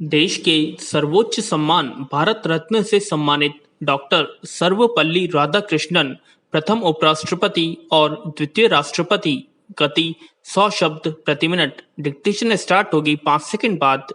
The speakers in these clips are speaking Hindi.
देश के सर्वोच्च सम्मान भारत रत्न से सम्मानित डॉक्टर सर्वपल्ली राधाकृष्णन प्रथम उपराष्ट्रपति और द्वितीय राष्ट्रपति। गति 100 शब्द प्रति मिनट। डिक्टेशन स्टार्ट होगी 5 सेकंड बाद।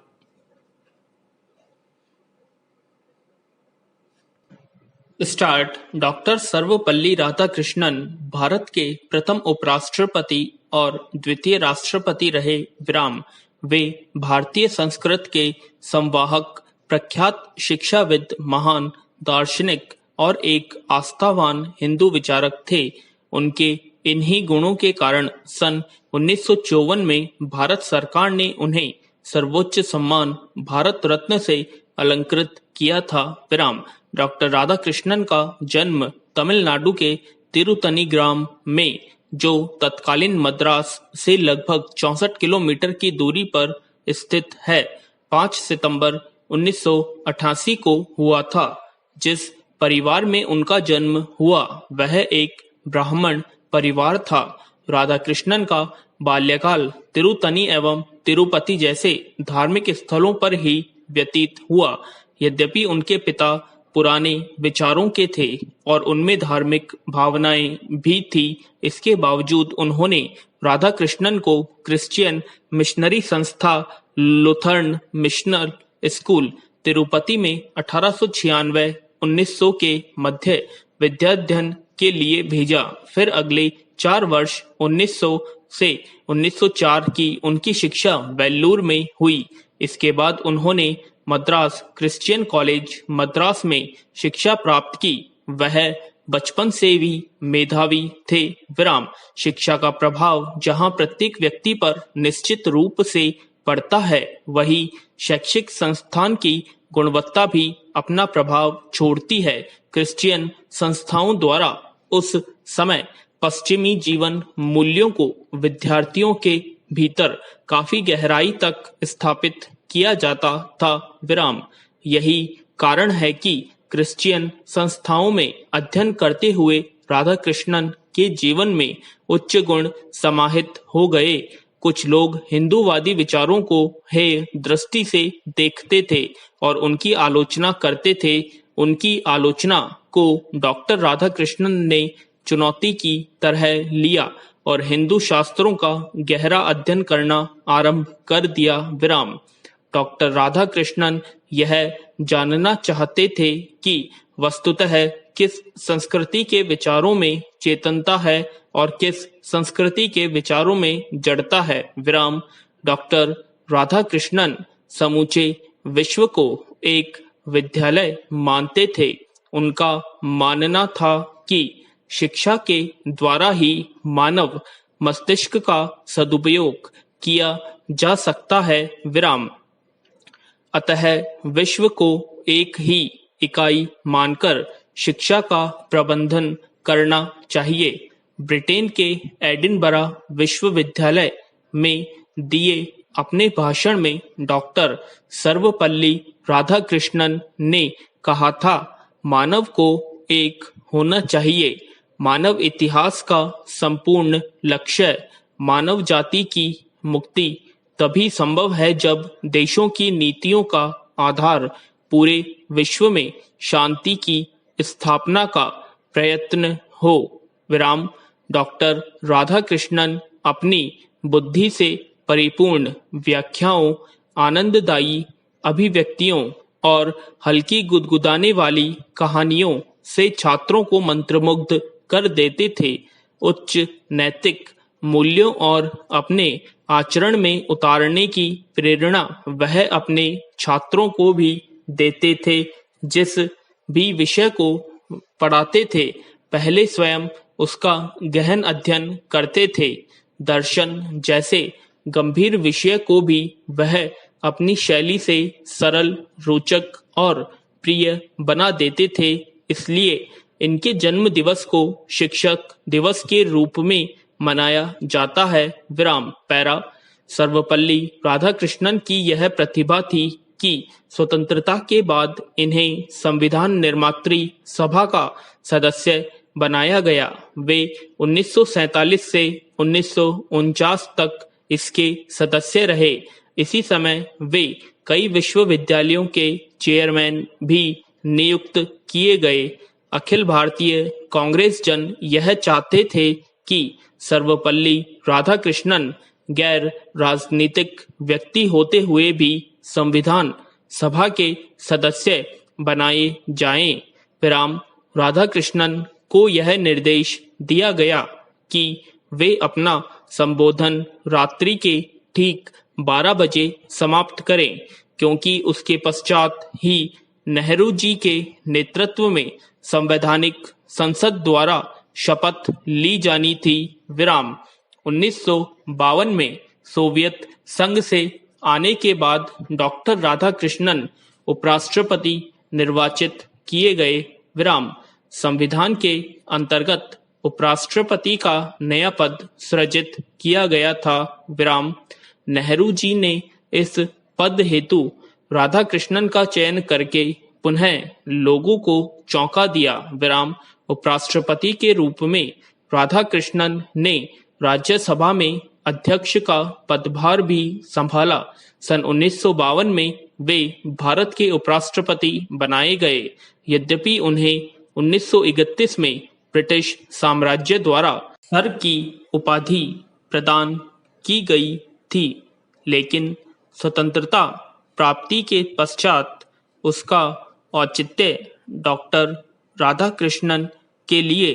स्टार्ट। डॉक्टर सर्वपल्ली राधाकृष्णन भारत के प्रथम उपराष्ट्रपति और द्वितीय राष्ट्रपति रहे। विराम। वे भारतीय संस्कृत के संवाहक, प्रख्यात शिक्षाविद, महान दार्शनिक और एक आस्थावान हिंदू विचारक थे। उनके इन्हीं गुणों के कारण सन 1954 में भारत सरकार ने उन्हें सर्वोच्च सम्मान भारत रत्न से अलंकृत किया था। विराम। डॉक्टर राधाकृष्णन का जन्म तमिलनाडु के तिरुतनी ग्राम में, जो तत्कालीन मद्रास से लगभग 64 किलोमीटर की दूरी पर स्थित है, 5 सितंबर 1988 को हुआ था। जिस परिवार में उनका जन्म हुआ वह एक ब्राह्मण परिवार था। राधाकृष्णन का बाल्यकाल तिरुतनी एवं तिरुपति जैसे धार्मिक स्थलों पर ही व्यतीत हुआ। यद्यपि उनके पिता पुराने विचारों के थे और उनमें धार्मिक भावनाएं भी थी, इसके बावजूद उन्होंने राधाकृष्णन को क्रिश्चियन मिशनरी संस्था लुथरन मिशनल स्कूल तिरुपति में 1896-1900 के मध्य विद्याध्ययन के लिए भेजा। फिर अगले 4 वर्ष 1900 से 1904 की उनकी शिक्षा वेल्लूर में हुई। इसके बाद उन्होंने मद्रास क्रिश्चियन कॉलेज मद्रास में शिक्षा प्राप्त की। वह बचपन से भी मेधावी थे। विराम। शिक्षा का प्रभाव जहां प्रत्येक व्यक्ति पर निश्चित रूप से पड़ता है, वही शैक्षिक संस्थान की गुणवत्ता भी अपना प्रभाव छोड़ती है। क्रिश्चियन संस्थाओं द्वारा उस समय पश्चिमी जीवन मूल्यों को विद्यार्थियों के भीतर काफी गहराई तक स्थापित किया जाता था। विराम। यही कारण है कि क्रिश्चियन संस्थाओं में अध्ययन करते हुए राधाकृष्णन के जीवन में उच्च गुण समाहित हो गए। कुछ लोग हिंदूवादी विचारों को हेय दृष्टि से देखते थे और उनकी आलोचना करते थे। उनकी आलोचना को डॉक्टर राधाकृष्णन ने चुनौती की तरह लिया और हिंदू शास्त्रों का गहरा अध्ययन करना आरंभ कर दिया। विराम। डॉक्टर राधाकृष्णन यह जानना चाहते थे कि वस्तुतः किस संस्कृति के विचारों में चेतनता है और किस संस्कृति के विचारों में जड़ता है। विराम। डॉक्टर राधाकृष्णन समूचे विश्व को एक विद्यालय मानते थे। उनका मानना था कि शिक्षा के द्वारा ही मानव मस्तिष्क का सदुपयोग किया जा सकता है। विराम। अतः विश्व को एक ही इकाई मानकर शिक्षा का प्रबंधन करना चाहिए। ब्रिटेन के एडिनबरा विश्वविद्यालय में दिए अपने भाषण में डॉक्टर सर्वपल्ली राधाकृष्णन ने कहा था, मानव को एक होना चाहिए। मानव इतिहास का संपूर्ण लक्ष्य मानव जाति की मुक्ति तभी संभव है जब देशों की नीतियों का आधार पूरे विश्व में शांति की स्थापना का प्रयत्न हो। विराम। डॉक्टर राधाकृष्णन अपनी बुद्धि से परिपूर्ण व्याख्याओं, आनंददायी अभिव्यक्तियों और हल्की गुदगुदाने वाली कहानियों से छात्रों को मंत्रमुग्ध कर देते थे। उच्च नैतिक मूल्यों और अपने आचरण में उतारने की प्रेरणा वह अपने छात्रों को भी देते थे। जिस भी विषय को पढ़ाते थे, पहले स्वयं उसका गहन अध्ययन करते थे। दर्शन जैसे गंभीर विषय को भी वह अपनी शैली से सरल, रोचक और प्रिय बना देते थे। इसलिए इनके जन्म दिवस को शिक्षक दिवस के रूप में मनाया जाता है। विराम। पैरा। सर्वपल्ली राधाकृष्णन की यह प्रतिभा थी कि स्वतंत्रता के बाद इन्हें संविधान निर्मात्री सभा का सदस्य बनाया गया। वे 1947 से 1949 तक इसके सदस्य रहे। इसी समय वे कई विश्वविद्यालयों के चेयरमैन भी नियुक्त किए गए। अखिल भारतीय कांग्रेस जन यह चाहते थे कि सर्वपल्ली राधाकृष्णन गैर राजनीतिक व्यक्ति होते हुए भी संविधान सभा के सदस्य बनाए जाएं। विराम राधाकृष्णन को यह निर्देश दिया गया कि वे अपना संबोधन रात्रि के ठीक 12 बजे समाप्त करें, क्योंकि उसके पश्चात ही नेहरू जी के नेतृत्व में संवैधानिक संसद द्वारा शपथ ली जानी थी। विराम 1952 में सोवियत संघ से आने के बाद डॉक्टर राधाकृष्णन उपराष्ट्रपति निर्वाचित किए गए। विराम संविधान के अंतर्गत उपराष्ट्रपति का नया पद सृजित किया गया था। विराम नेहरू जी ने इस पद हेतु राधाकृष्णन का चयन करके पुनः लोगों को चौंका दिया। विराम उपराष्ट्रपति के रूप में राधाकृष्णन ने राज्यसभा में अध्यक्ष का पदभार भी संभाला। सन 1952 में वे भारत के उपराष्ट्रपति बनाए गए। यद्यपि उन्हें 1931 में ब्रिटिश साम्राज्य द्वारा सर की उपाधि प्रदान की गई थी, लेकिन स्वतंत्रता प्राप्ति के पश्चात उसका औचित्य डॉक्टर राधाकृष्णन के लिए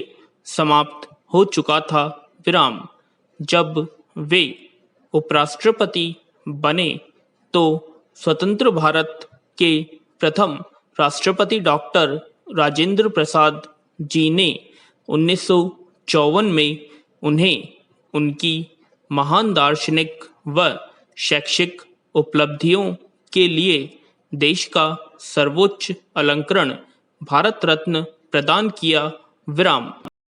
समाप्त हो चुका था। विराम जब वे उपराष्ट्रपति बने तो स्वतंत्र भारत के प्रथम राष्ट्रपति डॉक्टर राजेंद्र प्रसाद जी ने 1954 में उन्हें उनकी महान दार्शनिक व शैक्षिक उपलब्धियों के लिए देश का सर्वोच्च अलंकरण भारत रत्न प्रदान किया। विराम